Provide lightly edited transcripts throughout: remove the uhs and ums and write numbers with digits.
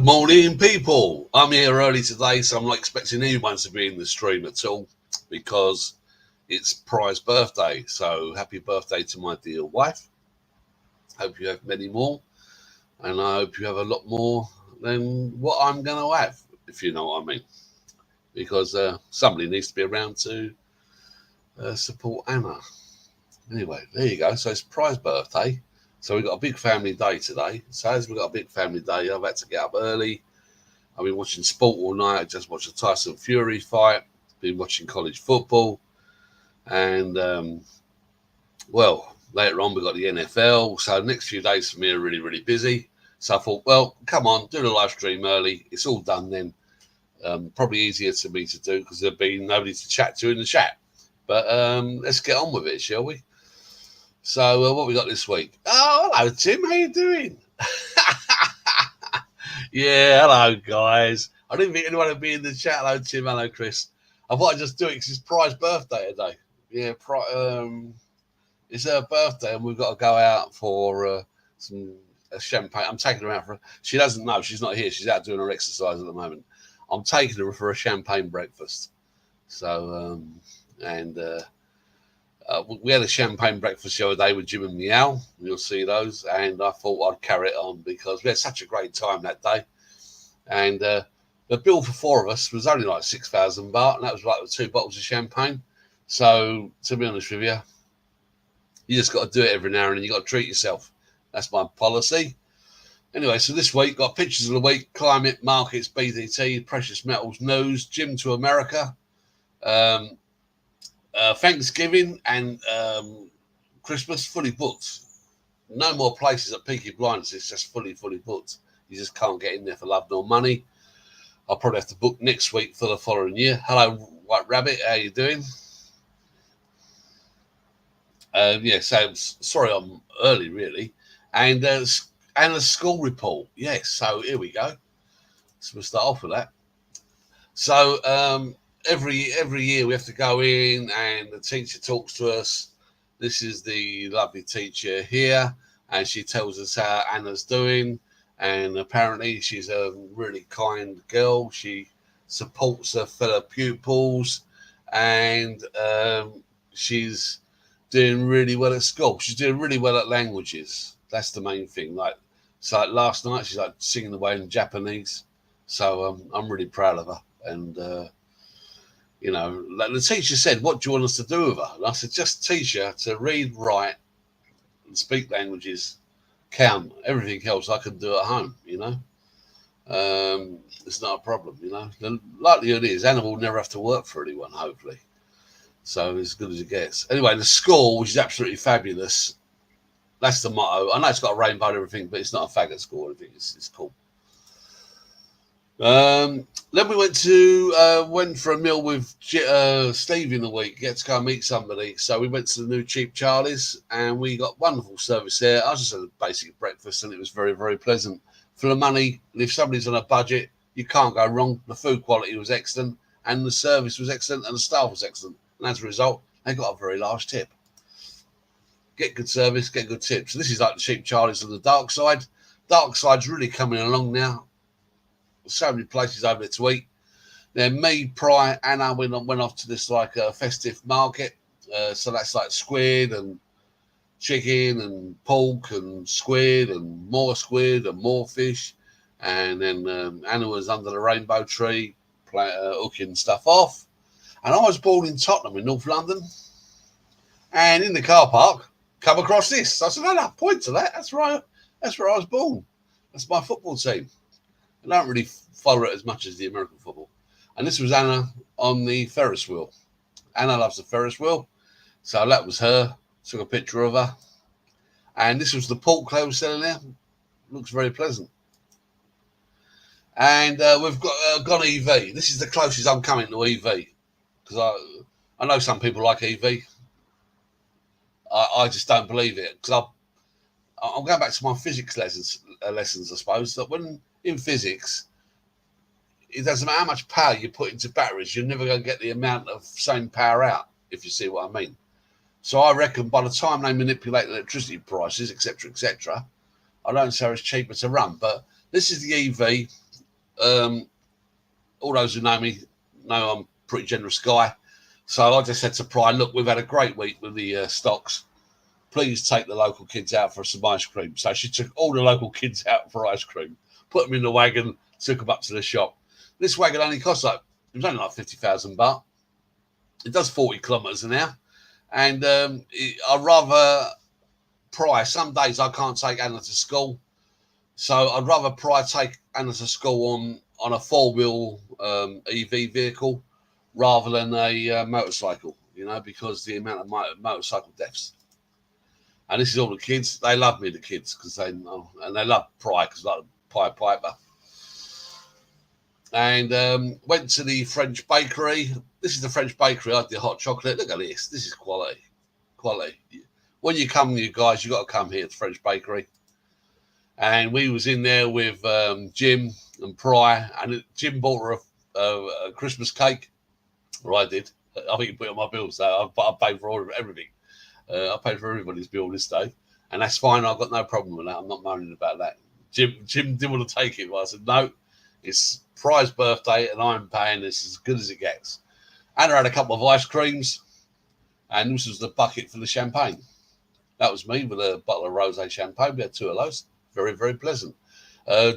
Morning, people. I'm here early today, so I'm not expecting anyone to be in the stream at all because it's Pri's birthday. So happy birthday to my dear wife. Hope you have many more, and I hope you have a lot more than what I'm going to have, if you know what I mean. Because somebody needs to be around to support Anna. Anyway, there you go. So it's Pri's birthday. So we've got a big family day today. So as we've got a big family day, I've had to get up early. I've been watching sport all night. I just watched the Tyson Fury fight. Been watching college football. And, later on we've got the NFL. So the next few days for me are really, really busy. So I thought, well, come on, do the live stream early. It's all done then. Probably easier to me to do because there'll be nobody to chat to in the chat. But let's get on with it, shall we? So what we got this week? Oh, hello, Tim. How you doing? Yeah, hello, guys. I didn't think anyone would be in the chat. Hello, Tim. Hello, Chris. I thought I'd just do it because it's Pri's birthday today. Yeah, it's her birthday, and we've got to go out for some champagne. I'm taking her out for. She doesn't know. She's not here. She's out doing her exercise at the moment. I'm taking her for a champagne breakfast. So, we had a champagne breakfast the other day with Jim and Meow. You'll see those. And I thought I'd carry it on because we had such a great time that day. And the bill for four of us was only like 6,000 baht. And that was like 2 bottles of champagne. So, to be honest with you, you just got to do it every now and then. You got to treat yourself. That's my policy. Anyway, so this week, got pictures of the week, climate, markets, BTC, precious metals, news, Jim to America. Thanksgiving and Christmas fully booked. No more places at Peaky Blinders. It's just fully booked. You just can't get in there for love nor money. I'll probably have to book next week for the following year. Hello, White Rabbit. How you doing? So sorry I'm early, really. And a school report. Yes, so here we go. So we'll start off with that. So every year we have to go in and the teacher talks to us. This is the lovely teacher here, and she tells us how Anna's doing. And apparently she's a really kind girl. She supports her fellow pupils, and she's doing really well at school. She's doing really well at languages. That's the main thing. Like last night, she's like singing away in Japanese. So I'm really proud of her. And like the teacher said, what do you want us to do with her? And I said, just teach her to read, write, and speak languages, count. Everything else I can do at home, It's not a problem, The likelihood is Anna will never have to work for anyone, hopefully. So as good as it gets. Anyway, the school, which is absolutely fabulous, that's the motto. I know it's got a rainbow and everything, but it's not a faggot school. I think it's cool. Then we went for a meal with Steve in the week. Get to go and meet somebody. So we went to the new Cheap Charlie's and we got wonderful service there. I just had a basic breakfast and it was very, very pleasant. For the money, if somebody's on a budget, you can't go wrong. The food quality was excellent and the service was excellent and the staff was excellent. And as a result, they got a very large tip. Get good service, get good tips. So this is like the Cheap Charlie's on the dark side. Dark side's really coming along now. So many places over there to eat. Then me, Pri, Anna went off to this festive market. So that's like squid and chicken and pork and squid and more fish. And then Anna was under the rainbow tree hooking stuff off. And I was born in Tottenham in North London. And in the car park, come across this. I said, no, point to that. That's right. That's where I was born. That's my football team. I don't really follow it as much as the American football. And this was Anna on the Ferris wheel. Anna loves the Ferris wheel. So that was her. Took a picture of her. And this was the pork they were selling there. Looks very pleasant. And we've gone EV. This is the closest I'm coming to EV. Because I know some people like EV. I just don't believe it. Because I'm going back to my physics lessons, I suppose. That when in physics, it doesn't matter how much power you put into batteries, you're never going to get the amount of same power out, if you see what I mean. So I reckon by the time they manipulate electricity prices, etc., I don't say it's cheaper to run. But this is the EV. All those who know me know I'm a pretty generous guy. So I just said to Pry, look, we've had a great week with the stocks. Please take the local kids out for some ice cream. So she took all the local kids out for ice cream, put them in the wagon, took them up to the shop. This wagon only costs it was only like 50,000 baht. It does 40 kilometres an hour. And I'd rather Pry. Some days I can't take Anna to school. So I'd rather Pry take Anna to school on a four-wheel EV vehicle rather than a motorcycle, because the amount of motorcycle deaths. And this is all the kids. They love me, the kids, because they know, and they love Pry because like Pied Piper. And went to the French bakery. This is the French bakery. I had the hot chocolate. Look at this. This is quality. Quality. When you come, you guys, you got to come here to the French bakery. And we was in there with Jim and Pry, and Jim bought her a Christmas cake. Or I did. I think he put it on my bill, so I paid for everything. I paid for everybody's bill this day, and that's fine. I've got no problem with that. I'm not moaning about that. Jim didn't want to take it, but I said, no, it's Pry's birthday, and I'm paying this as good as it gets. Anna had a couple of ice creams, and this was the bucket for the champagne. That was me with a bottle of rosé champagne. We had two of those. Very, very pleasant.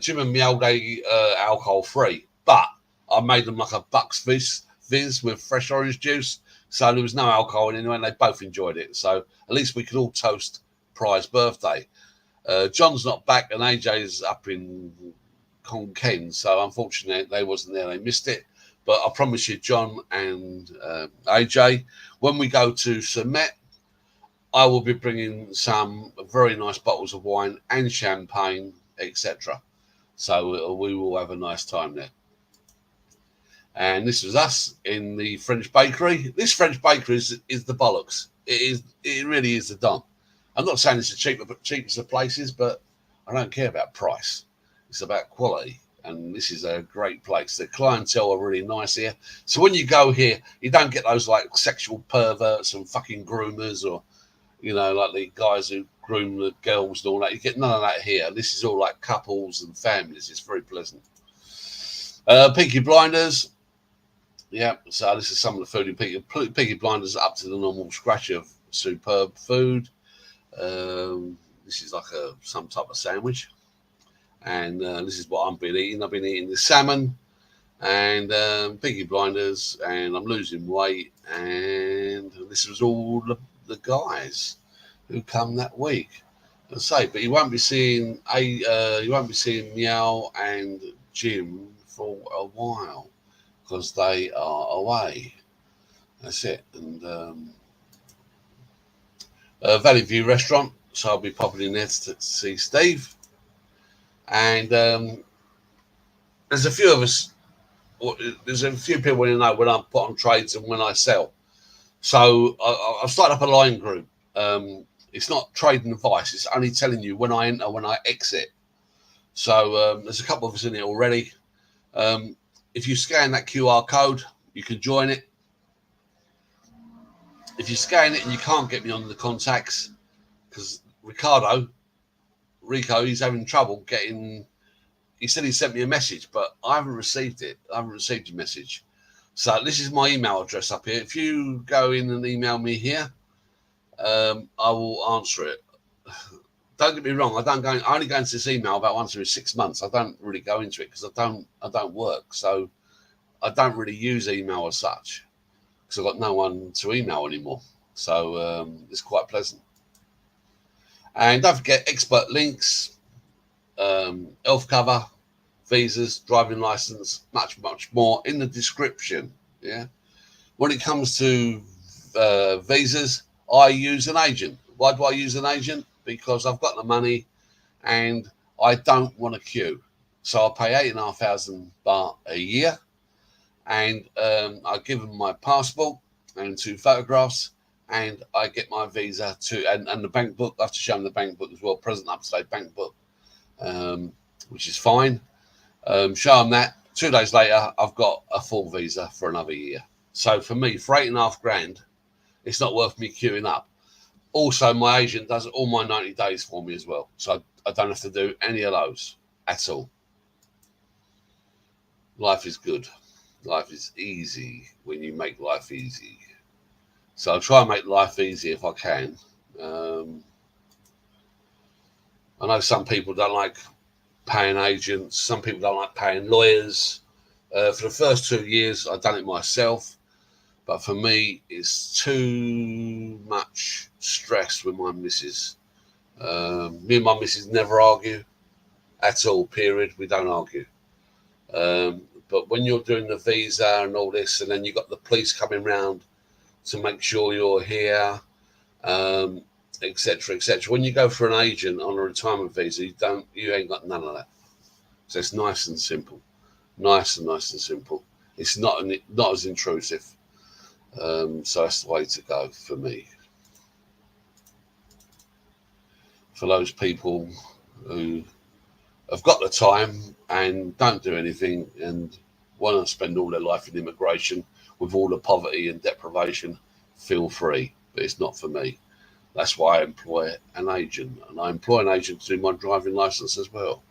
Jim and Meow, they alcohol-free, but I made them like a Bucks Fizz with fresh orange juice. So there was no alcohol in it, and they both enjoyed it. So at least we could all toast Pry's birthday. John's not back, and AJ's up in Khon Kaen. So unfortunately, they wasn't there. They missed it. But I promise you, John and AJ, when we go to Summit, I will be bringing some very nice bottles of wine and champagne, etc. So we will have a nice time there. And this was us in the French bakery. This French bakery is the bollocks. It really is the don. I'm not saying it's the cheapest of places, but I don't care about price. It's about quality. And this is a great place. The clientele are really nice here. So when you go here, you don't get those like sexual perverts and fucking groomers or, like the guys who groom the girls and all that. You get none of that here. This is all like couples and families. It's very pleasant. Peaky Blinders. Yeah, so this is some of the food in Peaky Blinders, up to the normal scratch of superb food. This is like some type of sandwich. And this is what I've been eating. I've been eating the salmon and Peaky Blinders, and I'm losing weight. And this was all the guys who come that week. I say, but you won't be seeing Meow and Jim for a while, because they are away. That's it. And Valley View restaurant, so I'll be popping in there to see Steve. And there's a few of us. There's a few people who know when I put on trades and when I sell. So I've started up a line group. It's not trading advice. It's only telling you when I enter, when I exit. So there's a couple of us in it already. If you scan that QR code, you can join it. If you scan it and you can't get me on the contacts, because Rico, he's having trouble getting. He said he sent me a message, but I haven't received it. I haven't received your message. So this is my email address up here. If you go in and email me here, I will answer it. Don't get me wrong. I only go into this email about once every 6 months. I don't really go into it because I don't work. So I don't really use email as such because I've got no one to email anymore. So it's quite pleasant. And don't forget expert links, health cover, visas, driving license, much, much more in the description. Yeah. When it comes to visas, I use an agent. Why do I use an agent? Because I've got the money and I don't want a queue. So I pay 8,500 baht a year, and I give them my passport and 2 photographs, and I get my visa and the bank book. I have to show them the bank book as well, present up-to-date bank book, which is fine. Show them that. 2 days later, I've got a full visa for another year. So for me, for 8.5 grand, it's not worth me queuing up. Also, my agent does all my 90 days for me as well. So I don't have to do any of those at all. life is good. Life is easy when you make life easy. So I'll try and make life easy if I can. I know some people don't like paying agents. Some people don't like paying lawyers. For the first 2 years, I've done it myself. But for me, it's too much stress with my missus. Me and my missus never argue at all, period. We don't argue. But when you're doing the visa and all this, and then you've got the police coming round to make sure you're here, etc., etc. When you go for an agent on a retirement visa, you ain't got none of that. So it's nice and simple, nice and simple. It's not as intrusive. So that's the way to go for me. For those people who have got the time and don't do anything and want to spend all their life in immigration with all the poverty and deprivation, feel free. But it's not for me. That's why I employ an agent, and I employ an agent to do my driving license as well.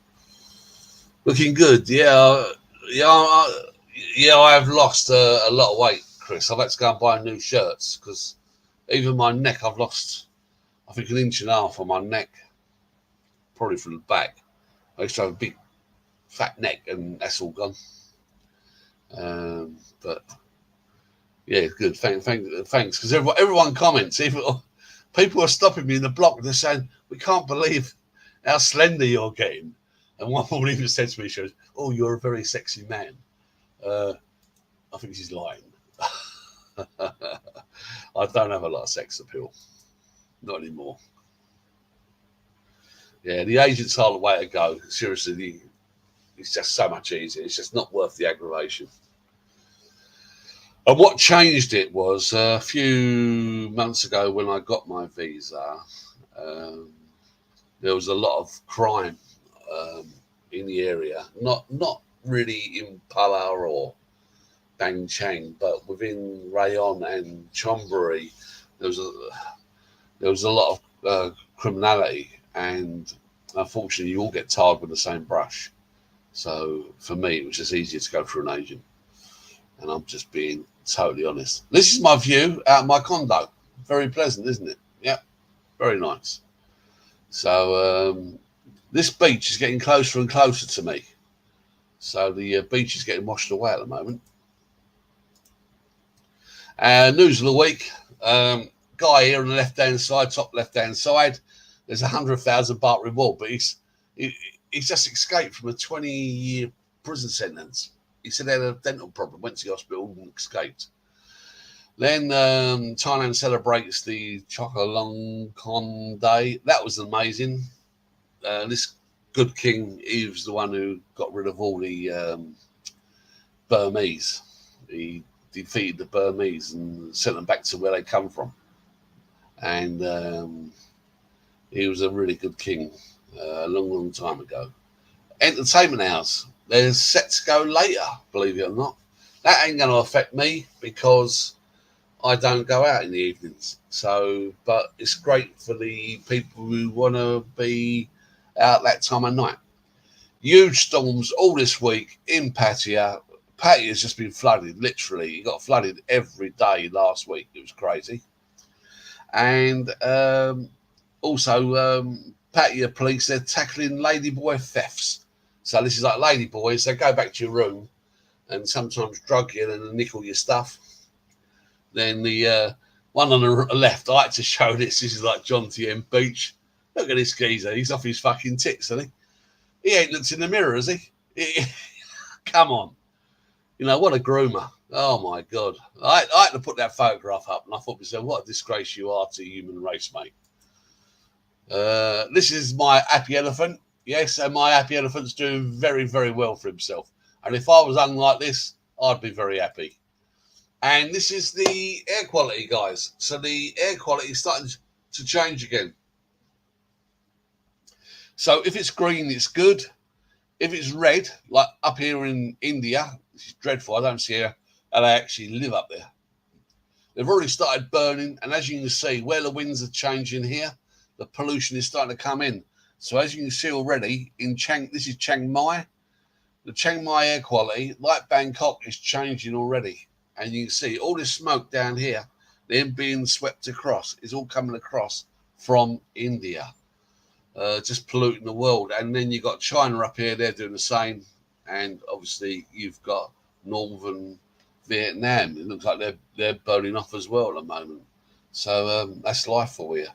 Looking good, yeah. I have lost a lot of weight, Chris. I've had to go and buy new shirts because even my neck, I've lost, I think, 1.5 inches on my neck, probably from the back. I used to have a big fat neck, and that's all gone. But yeah, good. Thanks, because everyone comments. People are stopping me in the block and they're saying, "We can't believe how slender you're getting." And one woman even said to me, "She goes, oh, you're a very sexy man." I think she's lying. I don't have a lot of sex appeal, not anymore. Yeah, the agents are the way to go. Seriously, it's just so much easier. It's just not worth the aggravation. And what changed it was a few months ago when I got my visa, there was a lot of crime in the area. Not really in Pala or Bang Chang, but within Rayong and Chonburi, there was a lot of criminality, and unfortunately, you all get tarred with the same brush. So for me, it was just easier to go through an agent, and I'm just being totally honest. This is my view out of my condo. Very pleasant, isn't it? Yeah, very nice. So this beach is getting closer and closer to me. So the beach is getting washed away at the moment. News of the week. Guy here on the left-hand side, top left-hand side, there's 100,000 baht reward, but he's just escaped from a 20-year prison sentence. He said he had a dental problem, went to the hospital and escaped. Then Thailand celebrates the Chulalongkorn Day. That was amazing. This good king, he was the one who got rid of all the Burmese. He defeated the Burmese and sent them back to where they come from. And he was a really good king a long time ago. Entertainment house. They're set to go later, believe it or not. That ain't going to affect me because I don't go out in the evenings. So, but it's great for the people who want to be out that time of night. Huge storms all this week in Pattaya. Pattaya's just been flooded, literally. It got flooded every day last week. It was crazy. And also, Pattaya police, they're tackling ladyboy thefts. So this is like ladyboys, they go back to your room and sometimes drug you and nickel your stuff. Then the one on the left, I like to show this. This is like John T.M. Beach. Look at this geezer. He's off his fucking tits, isn't he? He ain't looked in the mirror, has he? Come on. You know, what a groomer. Oh, my God. I had to put that photograph up, and I thought to myself, what a disgrace you are to the human race, mate. This is my happy elephant. Yes, and my happy elephant's doing very, very well for himself. And if I was unlike this, I'd be very happy. And this is the air quality, guys. So the air quality is starting to change again. So if it's green, it's good. If it's red, like up here in India, this is dreadful. I don't see how they actually live up there. They've already started burning. And as you can see, where the winds are changing here, the pollution is starting to come in. So as you can see already, in Chang, this is Chiang Mai. the Chiang Mai air quality, like Bangkok, is changing already. And you can see all this smoke down here, then being swept across, is all coming across from India, just polluting the world. And then you've got China up here, they're doing the same. And obviously you've got northern Vietnam. It looks like they're burning off as well at the moment. So that's life for you.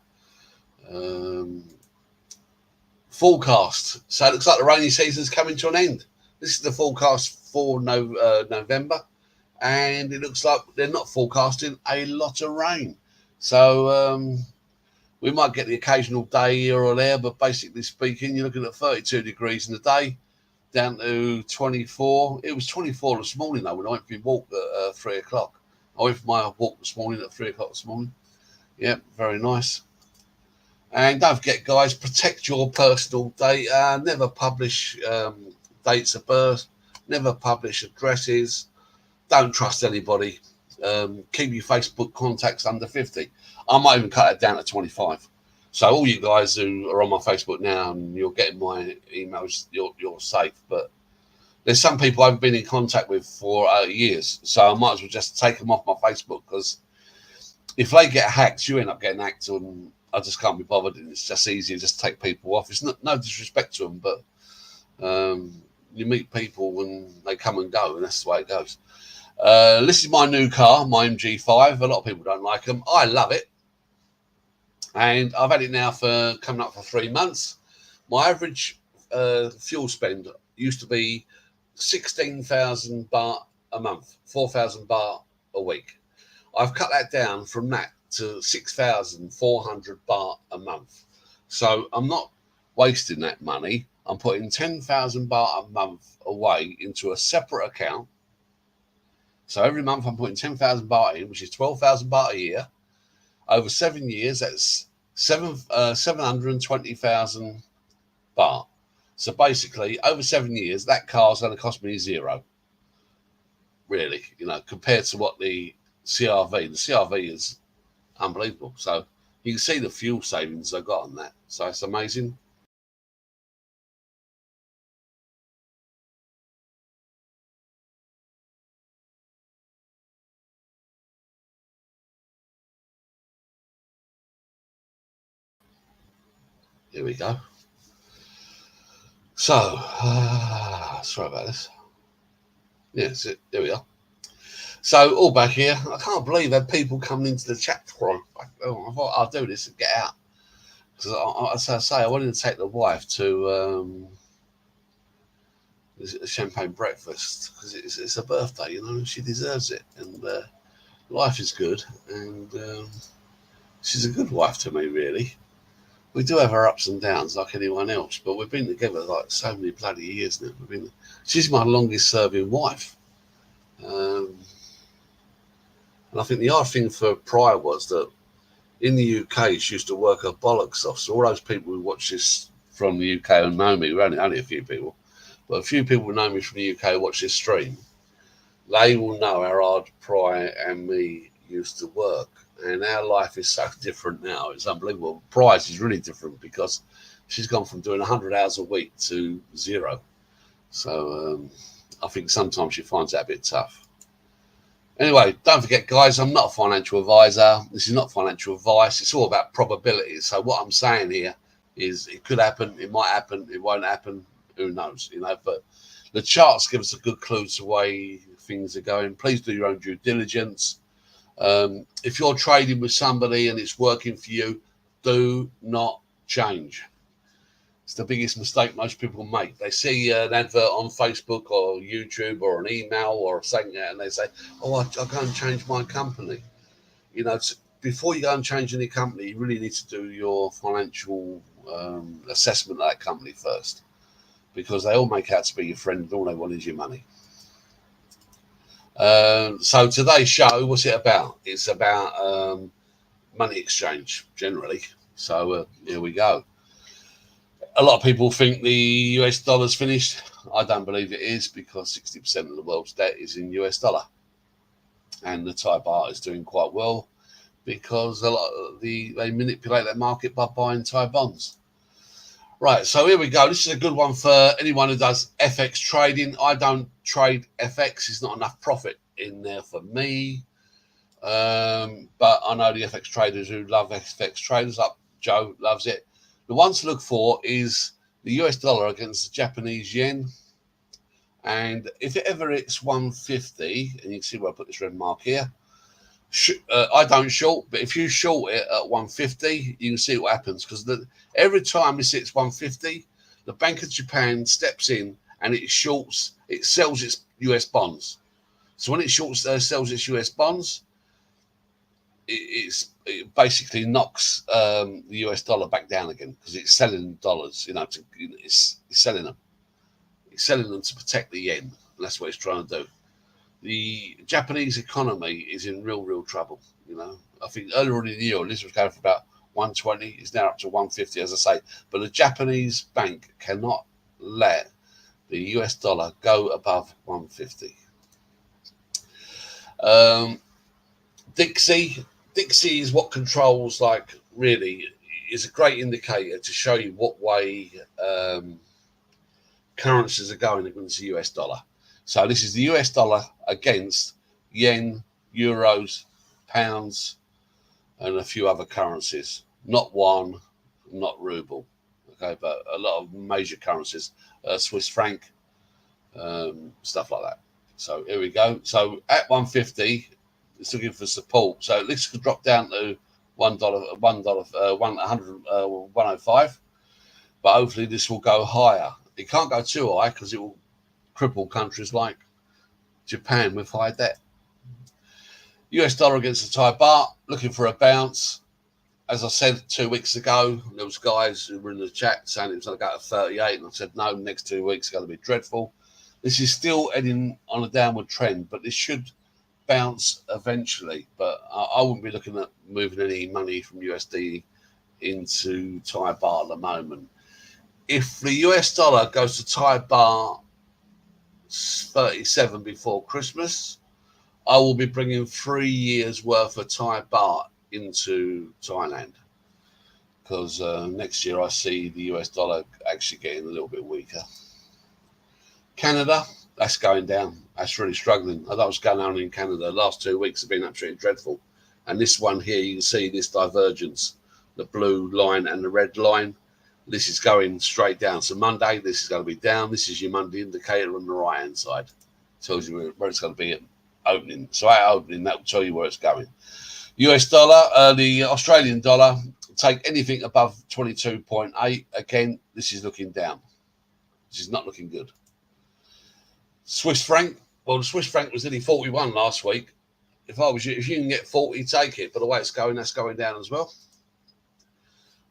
Forecast. So it looks like the rainy season's coming to an end. This is the forecast for November, and it looks like they're not forecasting a lot of rain. So we might get the occasional day here or there, but basically speaking, you're looking at 32 degrees in the day, down to 24. It was 24 this morning, though, when I went for my walk at 3 o'clock. I went for my walk this morning at 3 o'clock this morning. Yeah, very nice. And don't forget, guys, protect your personal data. Never publish dates of birth. Never publish addresses. Don't trust anybody. Keep your Facebook contacts under 50. I might even cut it down to 25. So all you guys who are on my Facebook now and you're getting my emails, you're safe. But there's some people I've been in contact with for years. So I might as well just take them off my Facebook, because if they get hacked, you end up getting hacked, and I just can't be bothered. And it's just easier to just take people off. It's no disrespect to them, but you meet people and they come and go, and that's the way it goes. This is my new car, my MG5. A lot of people don't like them. I love it. And I've had it now for coming up for 3 months. My average fuel spend used to be 16,000 baht a month, 4,000 baht a week. I've cut that down from that to 6,400 baht a month. So I'm not wasting that money. I'm putting 10,000 baht a month away into a separate account. So every month I'm putting 10,000 baht in, which is 12,000 baht a year. Over 7 years, that's 720,000 baht. So basically, over 7 years, that car's going to cost me zero. Really, compared to what the CRV is unbelievable. So you can see the fuel savings I got on that. So it's amazing. Here we go. So, sorry about this. Yeah, that's it. There we are. So, all back here. I can't believe that people coming into the chat forum. I thought I'll do this and get out. Because, as I say, I wanted to take the wife to a champagne breakfast, because it's her birthday, she deserves it. And life is good. And she's a good wife to me, really. We do have our ups and downs like anyone else, but we've been together like so many bloody years now. She's my longest serving wife. And I think the hard thing for Prior was that in the UK, she used to work her bollocks off. So all those people who watch this from the UK and know me, only a few people, but a few people who know me from the UK who watch this stream, they will know how hard Prior and me used to work. And our life is so different now. It's unbelievable. Price is really different because she's gone from doing 100 hours a week to zero. So I think sometimes she finds that a bit tough. Anyway, don't forget, guys, I'm not a financial advisor. This is not financial advice. It's all about probabilities. So what I'm saying here is it could happen, it might happen, it won't happen. Who knows, But the charts give us a good clue to the way things are going. Please do your own due diligence. If you're trading with somebody and it's working for you, do not change. It's the biggest mistake most people make. They see an advert on Facebook or YouTube or an email or something, and they say, "Oh, I'll go and change my company." Before you go and change any company, you really need to do your financial assessment of that company first, because they all make out to be your friend and all they want is your money. So today's show, what's it about? It's about money exchange generally. So here we go. A lot of people think the US dollar's finished. I don't believe it is, because 60% of the world's debt is in US dollar, and the Thai baht is doing quite well because a lot of they manipulate that market by buying Thai bonds. Right, so here we go. This is a good one for anyone who does FX trading. I don't trade FX. There's not enough profit in there for me. But I know the FX traders who love FX traders, like Joe loves it. The one to look for is the US dollar against the Japanese yen. And if it ever hits 150, and you can see where I put this red mark here, I don't short, but if you short it at 150, you can see what happens, because every time this hits 150, the Bank of Japan steps in and it sells its US bonds. So when it sells its US bonds, it basically knocks the US dollar back down again, because it's selling dollars. It's selling them. It's selling them to protect the yen. And that's what it's trying to do. The Japanese economy is in real trouble. I think earlier in the year, this was going for about 120. It's now up to 150, as I say. But the Japanese bank cannot let the US dollar go above 150. Dixie is what controls, really, is a great indicator to show you what way currencies are going against the US dollar. So this is the US dollar against yen, euros, pounds, and a few other currencies. Not won, not ruble. Okay, but a lot of major currencies, Swiss franc, stuff like that. So here we go. So at 150, it's looking for support. So this could drop down to $1, 105. But hopefully this will go higher. It can't go too high because it will cripple countries like Japan with high debt. US dollar against the Thai baht, looking for a bounce. As I said 2 weeks ago, there was guys who were in the chat saying it was going to go to 38, and I said no, next 2 weeks are going to be dreadful. This is still heading on a downward trend, but this should bounce eventually. But I wouldn't be looking at moving any money from USD into Thai baht at the moment. If the US dollar goes to Thai baht 37 before Christmas, I will be bringing 3 years worth of Thai baht into Thailand, because next year I see the US dollar actually getting a little bit weaker. Canada, that's going down. That's really struggling. I know what's going on in Canada. The last 2 weeks have been absolutely dreadful. And this one here, you can see this divergence, the blue line and the red line. This is going straight down. So Monday, this is going to be down. This is your Monday indicator on the right-hand side. Tells you where it's going to be at opening. So at opening, that will tell you where it's going. US dollar, the Australian dollar, take anything above 22.8. Again, this is looking down. This is not looking good. Swiss franc, well, the Swiss franc was nearly 41 last week. If I was you, if you can get 40, take it. But the way it's going, that's going down as well.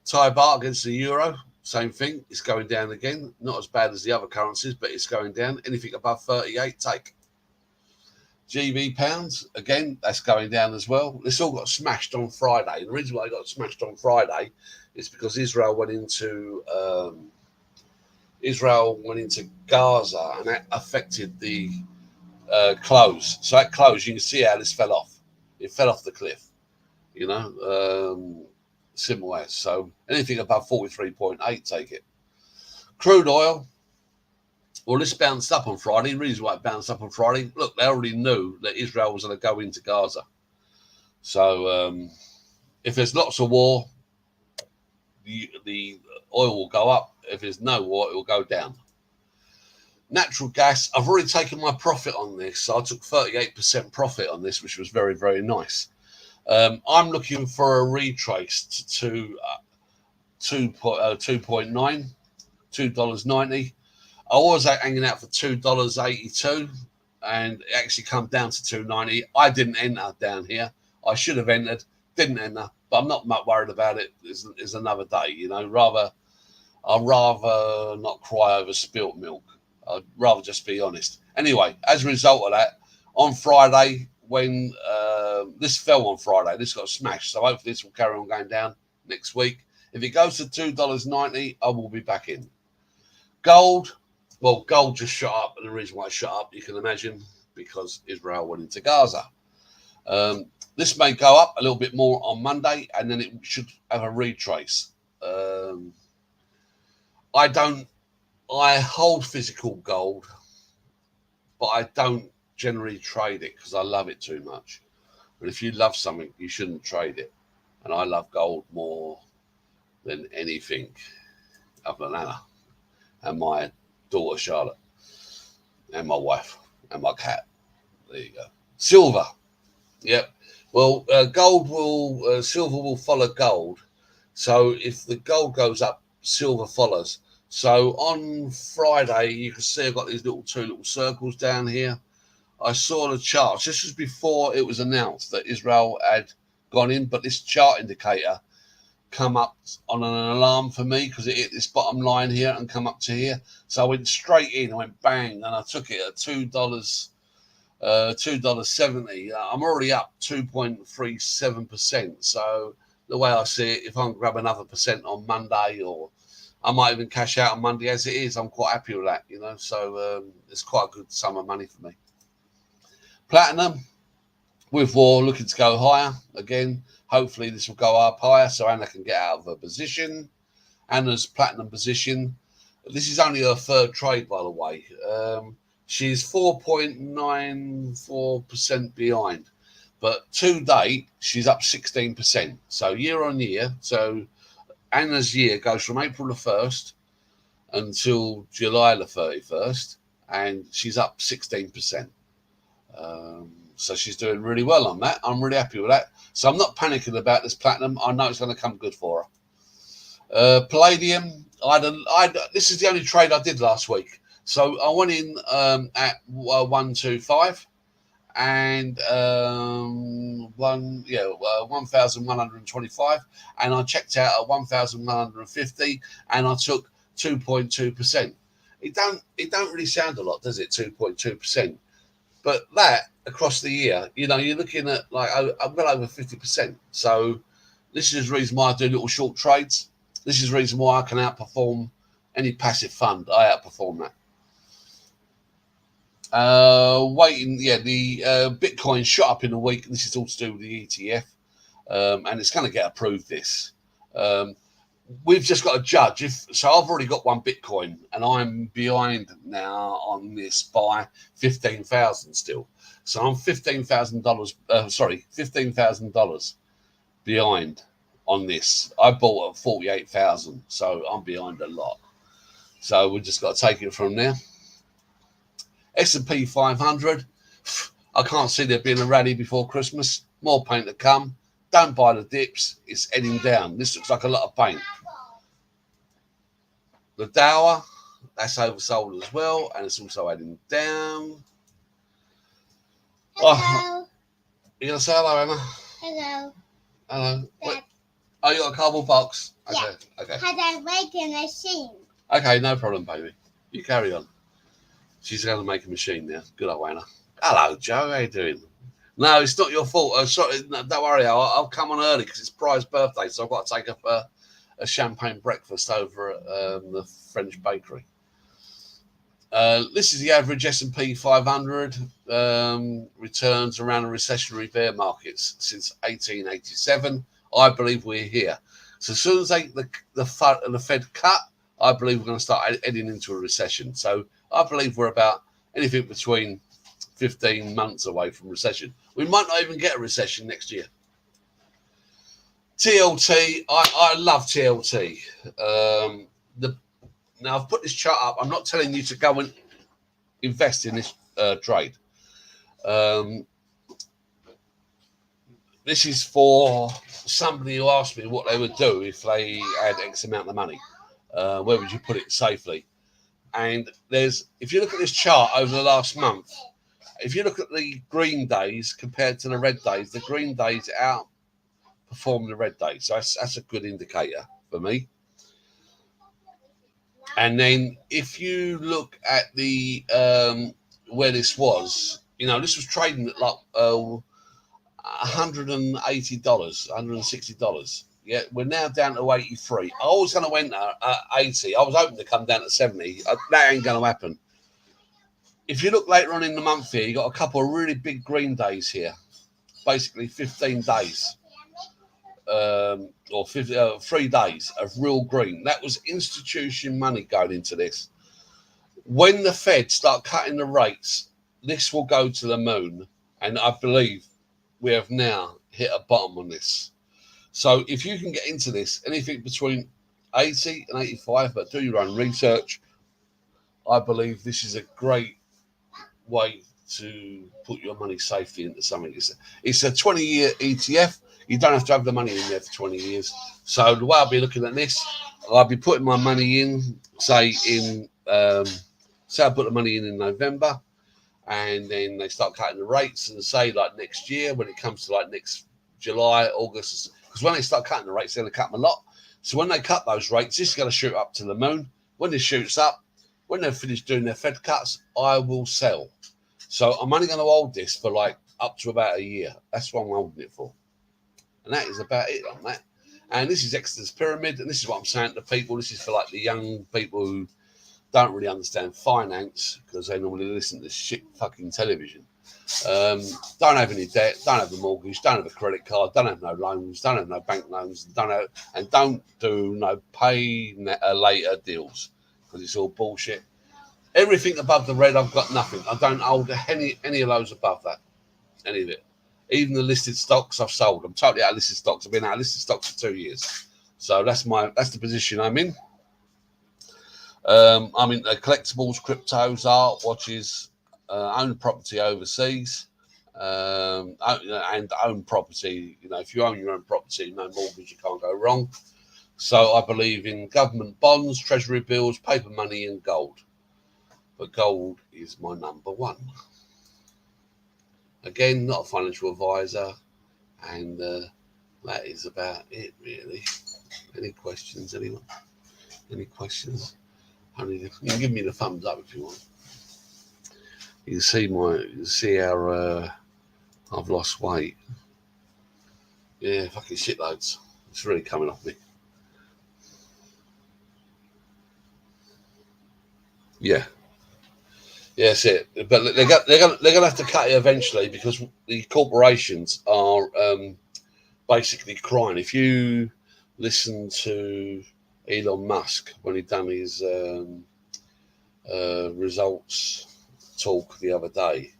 Thai baht against the euro, same thing. It's going down again. Not as bad as the other currencies, but it's going down. Anything above 38, take. GB pounds, again, that's going down as well. This all got smashed on Friday. And the reason why it got smashed on Friday is because Israel went into Gaza, and that affected the close. So at close, you can see how this fell off. It fell off the cliff, similar. So anything above 43.8, take it. Crude oil, well, this bounced up on Friday. The reason why it bounced up on Friday, look, they already knew that Israel was going to go into Gaza. So if there's lots of war, the oil will go up. If there's no war, it will go down. Natural gas, I've already taken my profit on this. So I took 38% profit on this, which was very, very nice. I'm looking for a retrace to $2.9, $2.90. I was hanging out for $2.82, and it actually come down to $2.90. I didn't enter down here. I should have entered, didn't enter, but I'm not much worried about it. It's another day, I'd rather not cry over spilt milk. I'd rather just be honest. Anyway, as a result of that, on Friday, when this fell on Friday, this got smashed. So hopefully this will carry on going down next week. If it goes to $2.90, I will be back in. Gold, well, gold just shot up, and the reason why it shot up, you can imagine, because Israel went into Gaza. This may go up a little bit more on Monday, and then it should have a retrace. I hold physical gold, but I don't generally trade it because I love it too much. But if you love something, you shouldn't trade it. And I love gold more than anything other than Anna and my daughter Charlotte and my wife and my cat. There you go. Silver. Yep. Well, silver will follow gold. So if the gold goes up, silver follows. So on Friday, you can see I've got these two little circles down here. I saw the charts. This was before it was announced that Israel had gone in, but this chart indicator come up on an alarm for me because it hit this bottom line here and come up to here. So I went straight in. I went bang, and I took it at $2.70. I'm already up 2.37%. So the way I see it, if I can grab another percent on Monday, or I might even cash out on Monday as it is, I'm quite happy with that, So it's quite a good sum of money for me. Platinum, with war looking to go higher again. Hopefully this will go up higher so Anna can get out of her position. Anna's platinum position. This is only her third trade, by the way. She's 4.94% behind. But to date, she's up 16%. So year on year. So Anna's year goes from April the 1st until July the 31st. And she's up 16%. So she's doing really well on that. I'm really happy with that. So I'm not panicking about this platinum. I know it's going to come good for her. Palladium. This is the only trade I did last week. So I went in at 125 and 1,125, and I checked out at 1,150, and I took 2.2%. It don't really sound a lot, does it? 2.2%. But that across the year, you're looking at like well over 50%. So this is the reason why I do little short trades. This is the reason why I can outperform any passive fund. I outperform that. The Bitcoin shot up in a week. This is all to do with the ETF, and it's going to get approved. This. We've just got to judge. So I've already got one Bitcoin, and I'm behind now on this by 15,000 still. So I'm $15,000 behind on this. I bought at 48,000, so I'm behind a lot. So we've just got to take it from there. S&P 500. I can't see there being a rally before Christmas. More pain to come. Don't buy the dips. It's heading down. This looks like a lot of paint. The Dow, that's oversold as well, and it's also heading down. Hello. You gonna say hello, Emma? Hello. Hello. Oh, you got a cardboard box? Okay. Yeah. Okay. Because I'm making a machine. Okay, no problem, baby. You carry on. She's going to make a machine now. Good old Anna. Hello, Joe. How you doing? No, it's not your fault. Sorry, no, don't worry. I'll come on early because it's Pride's birthday, so I've got to take up a champagne breakfast over at the French bakery. This is the average S&P 500 returns around the recessionary bear markets since 1887. I believe we're here. So as soon as the Fed cut, I believe we're going to start heading into a recession. So I believe we're about anything between 15 months away from recession. We might not even get a recession next year. TLT, I love TLT. Now I've put this chart up. I'm not telling you to go and invest in this trade. This is for somebody who asked me what they would do if they had X amount of money. Where would you put it safely? And if you look at this chart over the last month, if you look at the green days compared to the red days, the green days outperform the red days. So that's a good indicator for me. And then if you look at the where this was, this was trading at like $180, $160. Yeah, we're now down to 83. I was going to win at 80. I was hoping to come down to 70. That ain't going to happen. If you look later on in the month here, you got a couple of really big green days here. Basically 15 days. or 3 days of real green. That was institution money going into this. When the Fed start cutting the rates, this will go to the moon, and I believe we have now hit a bottom on this. So if you can get into this, anything between 80 and 85, but do your own research, I believe this is a great way to put your money safely into something. It's a 20-year ETF. You don't have to have the money in there for 20 years. So the way I'll be looking at this, I'll be putting my money in, say I put the money in November, and then they start cutting the rates, and say like next year, when it comes to like next July, August, because when they start cutting the rates, they're going to cut them a lot. So when they cut those rates, this is going to shoot up to the moon. When this shoots up, when they're finished doing their Fed cuts, I will sell. So I'm only going to hold this for like up to about a year. That's what I'm holding it for. And that is about it on that. And this is Exeter's Pyramid, and this is what I'm saying to people. This is for like the young people who don't really understand finance, because they normally listen to shit fucking television. Don't have any debt, don't have a mortgage, don't have a credit card, don't have no loans, don't have no bank loans, don't do no pay later deals, because it's all bullshit. Everything above the red, I've got nothing. I don't hold any of those above that, any of it. Even the listed stocks, I've sold. I'm totally out of listed stocks. I've been out of listed stocks for 2 years. So that's the position I'm in. I'm in collectibles, cryptos, art, watches, own property overseas, and own property. You know, if you own your own property, no mortgage, you can't go wrong. So I believe in government bonds, treasury bills, paper money, and gold. But gold is my number one. Again, not a financial advisor, and that is about it, really. Any questions, anyone? Any questions? You can give me the thumbs up if you want. You can see how I've lost weight. Yeah, fucking shitloads. It's really coming off me. Yeah. Yeah, that's it. But they're gonna have to cut it eventually, because the corporations are basically crying. If you listen to Elon Musk when he done his results talk the other day,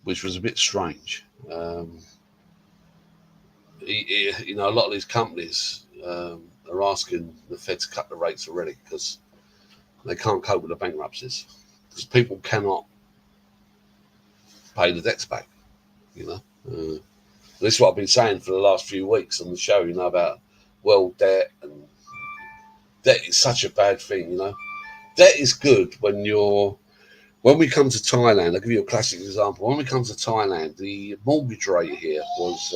which was a bit strange. You know, a lot of these companies are asking the Fed to cut the rates already, because they can't cope with the bankruptcies, because people cannot pay the debts back. You know, this is what I've been saying for the last few weeks on the show. You know, about world debt, and debt is such a bad thing. You know, debt is good when we come to Thailand. I'll give you a classic example. When we come to Thailand, the mortgage rate here was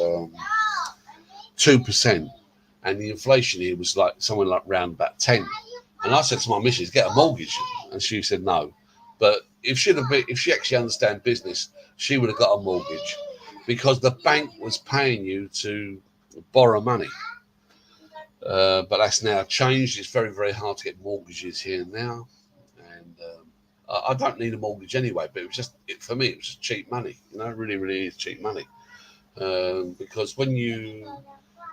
2%, and the inflation here was like somewhere like around about 10. And I said to my missus, get a mortgage, and she said no. But if she actually understand business, she would have got a mortgage, because the bank was paying you to borrow money. But that's now changed. It's very, very hard to get mortgages here now, and I don't need a mortgage anyway. But it was for me, it was just cheap money. You know, really, really is cheap money, because when you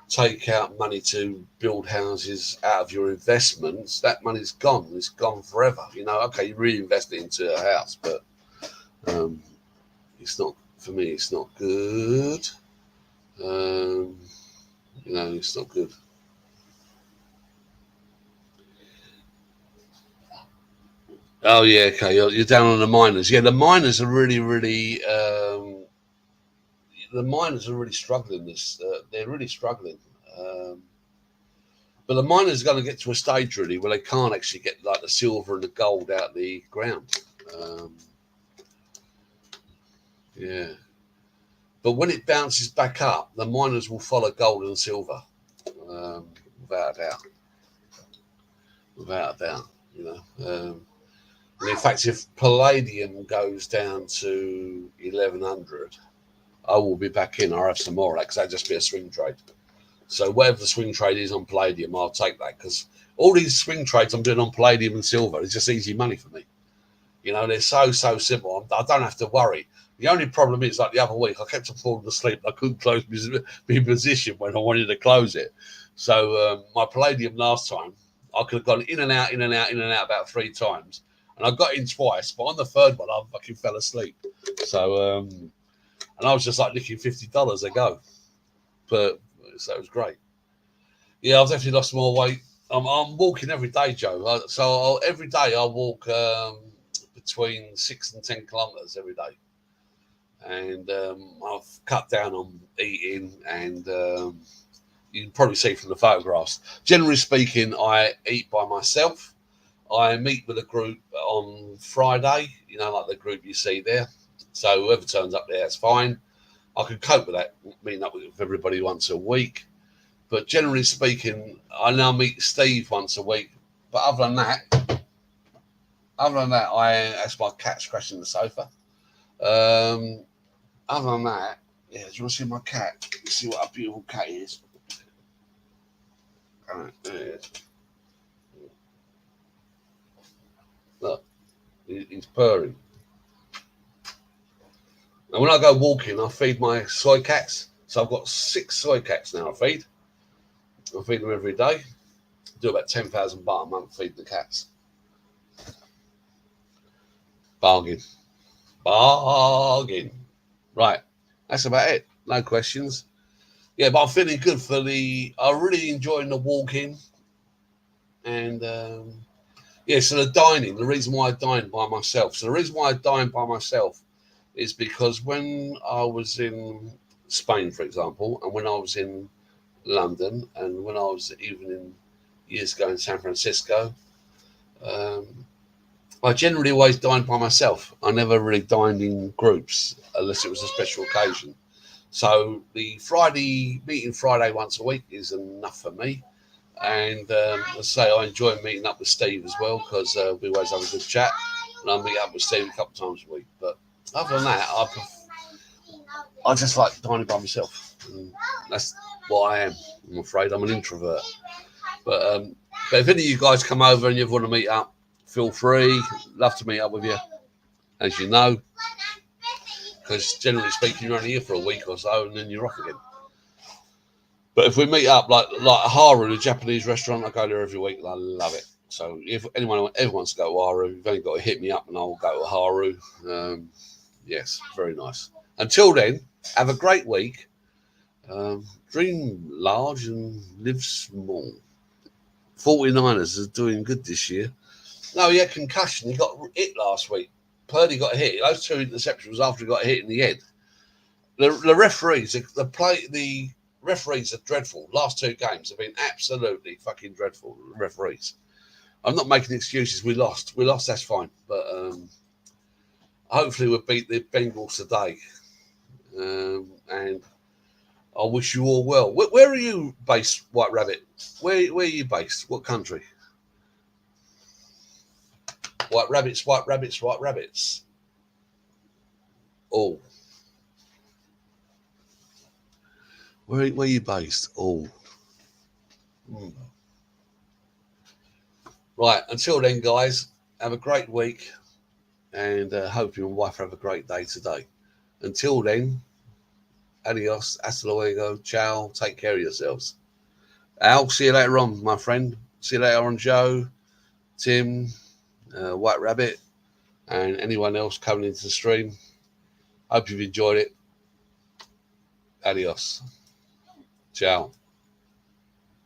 take out money to build houses out of your investments, that money's gone. It's gone forever. You know, okay, you reinvest it into a house, but it's not, for me, it's not good. You know, it's not good. Oh yeah, okay. You're down on the miners. Yeah, the miners are really, really. The miners are really struggling. They're really struggling. But the miners are going to get to a stage really where they can't actually get like the silver and the gold out the ground. Yeah. But when it bounces back up, the miners will follow gold and silver, without a doubt. Without a doubt, you know. And in fact, if palladium goes down to 1100, I will be back in. I'll have some more of that, because that'll just be a swing trade. So whatever the swing trade is on palladium, I'll take that, because all these swing trades I'm doing on palladium and silver is just easy money for me. You know, they're so simple. I don't have to worry. The only problem is, like the other week, I kept on falling asleep. I couldn't close my position when I wanted to close it. So my Palladium last time, I could have gone in and out, in and out, in and out about 3 times. And I got in twice, but on the third one, I fucking fell asleep. So, and I was just like nicking $50 a go. But so it was great. Yeah, I've definitely lost more weight. I'm walking every day, Joe. Every day I walk between 6 and 10 kilometres every day. And I've cut down on eating, and you can probably see from the photographs. Generally speaking, I eat by myself. I meet with a group on Friday, like the group you see there. So whoever turns up there, that's fine. I can cope with that, meeting up with everybody once a week. But generally speaking, I now meet Steve once a week. But other than that, that's my cat scratching the sofa. Other than that, yeah, do you want to see my cat? See what a beautiful cat is. All right, there it is. Look, he's purring. And when I go walking, I feed my soy cats. So I've got 6 soy cats now I feed them every day. Do about 10,000 baht a month feeding the cats. Bargain. Right, that's about it. No questions. Yeah, but I'm feeling good I'm really enjoying the walking. And so the dining, the reason why I dine by myself. So the reason why I dine by myself is because when I was in Spain, for example, and when I was in London, and when I was even in years ago in San Francisco, I generally always dined by myself. I never really dined in groups unless it was a special occasion. So the meeting Friday once a week is enough for me. And I say I enjoy meeting up with Steve as well, because we always have a good chat. And I meet up with Steve a couple of times a week. But other than that, I just like dining by myself. And that's what I am. I'm afraid I'm an introvert. But if any of you guys come over and you want to meet up, feel free. Love to meet up with you, as you know. Because generally speaking, you're only here for a week or so and then you're off again. But if we meet up like Haru, the Japanese restaurant, I go there every week and I love it. So if anyone wants to go to Haru, you've only got to hit me up and I'll go to Haru. Yes, very nice. Until then, have a great week. Dream large and live small. 49ers are doing good this year. No, he had concussion. He got hit last week. Purdy got hit. Those 2 interceptions after he got hit in the head. The referees, the referees are dreadful. Last 2 games have been absolutely fucking dreadful. Referees. I'm not making excuses. We lost. That's fine. But hopefully we'll beat the Bengals today. And I wish you all well. Where are you based, White Rabbit? Where are you based? What country? White rabbits. Oh. Where are you based? Oh. Right, until then, guys, have a great week, and hope you and wife have a great day today. Until then, adios, hasta luego, ciao, take care of yourselves. Al, see you later on, my friend. See you later on, Joe, Tim, White Rabbit, and anyone else coming into the stream. Hope you've enjoyed it. Adios. Ciao.